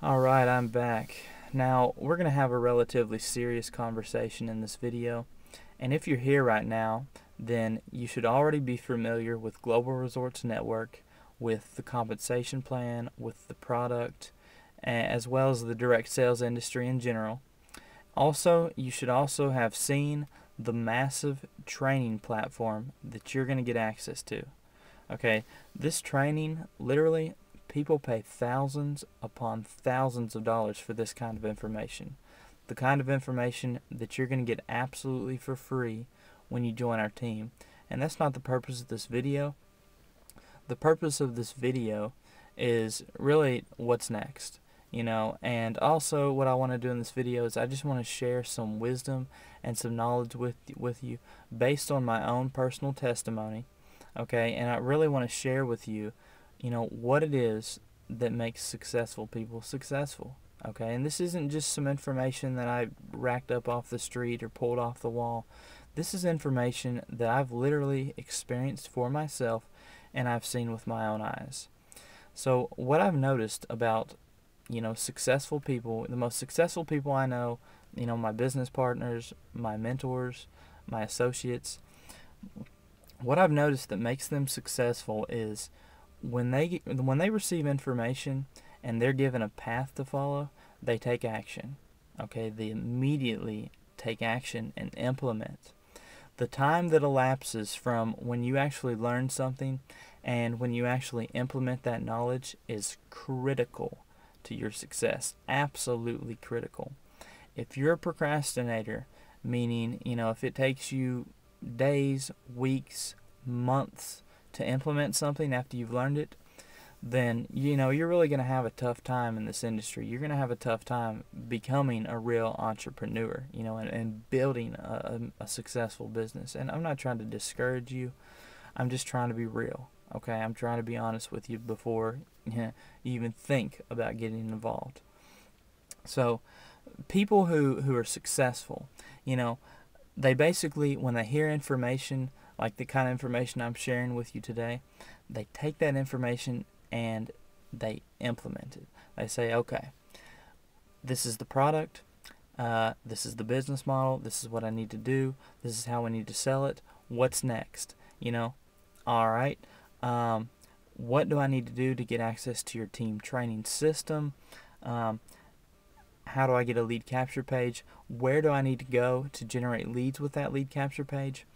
Alright, I'm back. Now, we're going to have a relatively serious conversation in this video, and if you're here right now, then you should already be familiar with Global Resorts Network, with the compensation plan, with the product, as well as the direct sales industry in general. Also, you should also have seen the massive training platform that you're going to get access to. Okay, this training, literally, people pay thousands upon thousands of dollars for this kind of information. The kind of information that you're going to get absolutely for free when you join our team. And that's not the purpose of this video. The purpose of this video is really what's next. And also what I want to do in this video is I just want to share some wisdom and some knowledge with you based on my own personal testimony. Okay, and I really want to share with you, what it is that makes successful people successful. Okay, and this isn't just some information that I racked up off the street or pulled off the wall. This is information that I've literally experienced for myself and I've seen with my own eyes. So what I've noticed about, successful people, the most successful people I know, my business partners, my mentors, my associates, what I've noticed that makes them successful is when they receive information and they're given a path to follow, they take action. Okay, they immediately take action and implement. The time that elapses from when you actually learn something and when you actually implement that knowledge is critical to your success. Absolutely critical. If you're a procrastinator, meaning, if it takes you days, weeks, months to implement something after you've learned it, then you're really going to have a tough time in this industry. You're going to have a tough time becoming a real entrepreneur, and building a successful business. And I'm not trying to discourage you. I'm just trying to be real. Okay, I'm trying to be honest with you before you even think about getting involved. So people who are successful, they basically, when they hear information like the kind of information I'm sharing with you today, they take that information and they implement it. They say, okay, this is the product, this is the business model, this is what I need to do, this is how I need to sell it, what's next? Alright, what do I need to do to get access to your team training system? How do I get a lead capture page? Where do I need to go to generate leads with that lead capture page?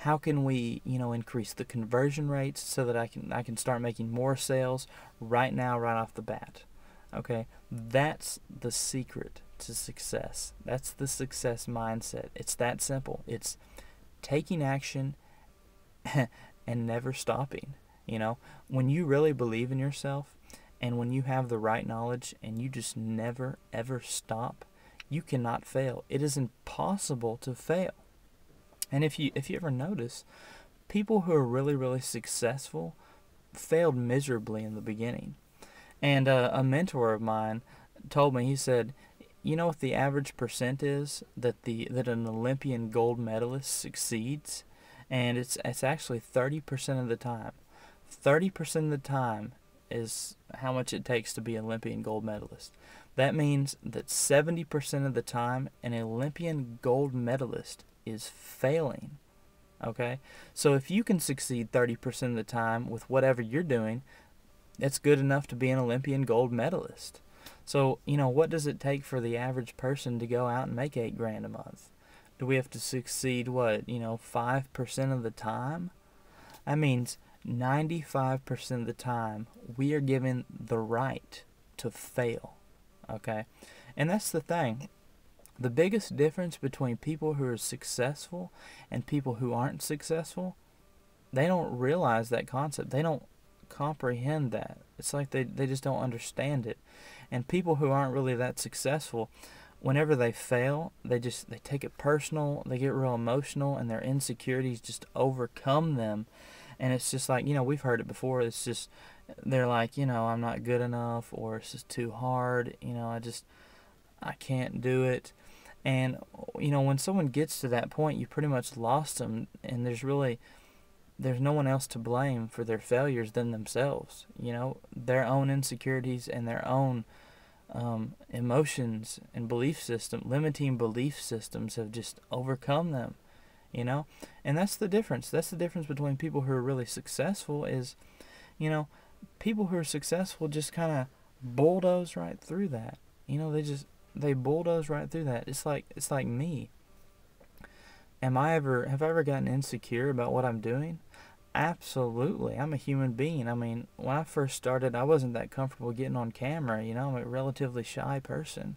How can we, increase the conversion rates so that I can start making more sales right now, right off the bat? Okay, that's the secret to success. That's the success mindset. It's that simple. It's taking action and never stopping. When you really believe in yourself and when you have the right knowledge and you just never ever stop, you cannot fail. It is impossible to fail. And if you ever notice, people who are really, really successful failed miserably in the beginning. And a mentor of mine told me, he said, you know what the average percent is that an Olympian gold medalist succeeds? And it's actually 30% of the time. 30% of the time is how much it takes to be an Olympian gold medalist. That means that 70% of the time an Olympian gold medalist is failing. Okay, so if you can succeed 30% of the time with whatever you're doing, it's good enough to be an Olympian gold medalist. So what does it take for the average person to go out and make $8,000 a month? Do we have to succeed 5% of the time? That means 95% of the time we are given the right to fail. Okay, and that's the thing. The biggest difference between people who are successful and people who aren't successful, they don't realize that concept. They don't comprehend that. It's like they just don't understand it. And people who aren't really that successful, whenever they fail, they take it personal, they get real emotional, and their insecurities just overcome them. And it's just like, we've heard it before. It's just, they're like, I'm not good enough, or it's just too hard. I can't do it. And when someone gets to that point, you pretty much lost them, and there's no one else to blame for their failures than themselves. Their own insecurities and their own emotions and limiting belief systems have just overcome them, you know. And that's the difference. That's the difference between people who are really successful is, you know, people who are successful just kind of bulldoze right through that. You know, they bulldoze right through that. It's like me. Have I ever gotten insecure about what I'm doing? Absolutely. I'm a human being. I mean, when I first started, I wasn't that comfortable getting on camera, you know. I'm a relatively shy person,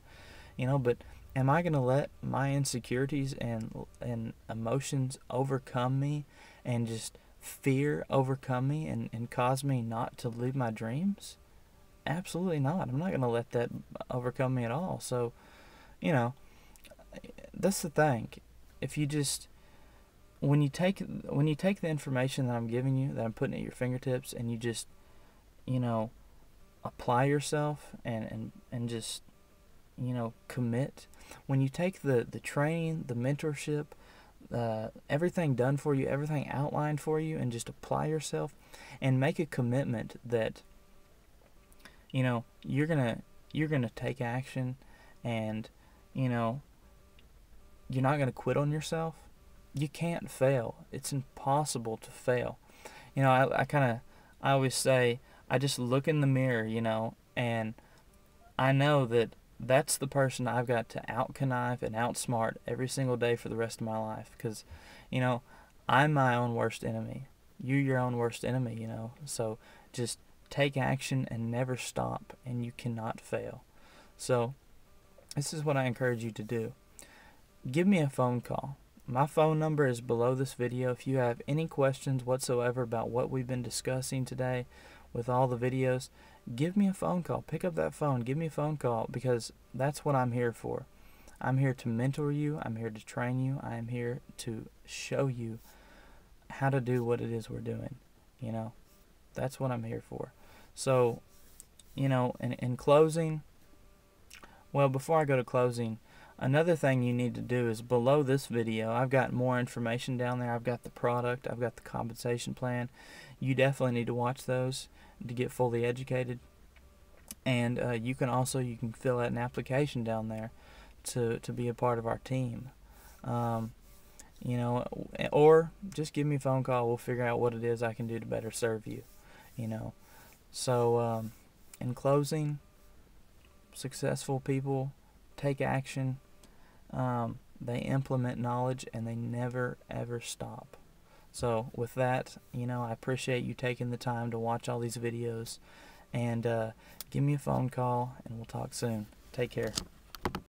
you know, but am I going to let my insecurities and emotions overcome me, and just fear overcome me, and cause me not to live my dreams? Absolutely not. I'm not going to let that overcome me at all. So, you know, that's the thing. If you just when you take the information that I'm giving you, that I'm putting at your fingertips, and you just, you know, apply yourself and just, you know, commit. When you take the training, the mentorship, everything done for you, everything outlined for you, and just apply yourself and make a commitment that, you know, you're gonna take action, and, you know, you're not gonna quit on yourself. You can't fail. It's impossible to fail. You know, I always say, I just look in the mirror, you know, and I know that that's the person I've got to out-connive and outsmart every single day for the rest of my life. Because, you know, I'm my own worst enemy. You're your own worst enemy, you know. So just take action and never stop, and you cannot fail. So this is what I encourage you to do. Give me a phone call. My phone number is below this video. If you have any questions whatsoever about what we've been discussing today with all the videos, give me a phone call. Pick up that phone. Give me a phone call, because that's what I'm here for. I'm here to mentor you. I'm here to train you. I am here to show you how to do what it is we're doing. You know, that's what I'm here for. So, you know, in closing, well, before I go to closing, another thing you need to do is below this video, I've got more information down there. I've got the product, I've got the compensation plan. You definitely need to watch those to get fully educated. And you can fill out an application down there to be a part of our team. You know, or just give me a phone call. We'll figure out what it is I can do to better serve you. You know, so in closing, successful people take action. They implement knowledge, and they never ever stop. So with that, you know, I appreciate you taking the time to watch all these videos, and give me a phone call, and we'll talk soon. Take care.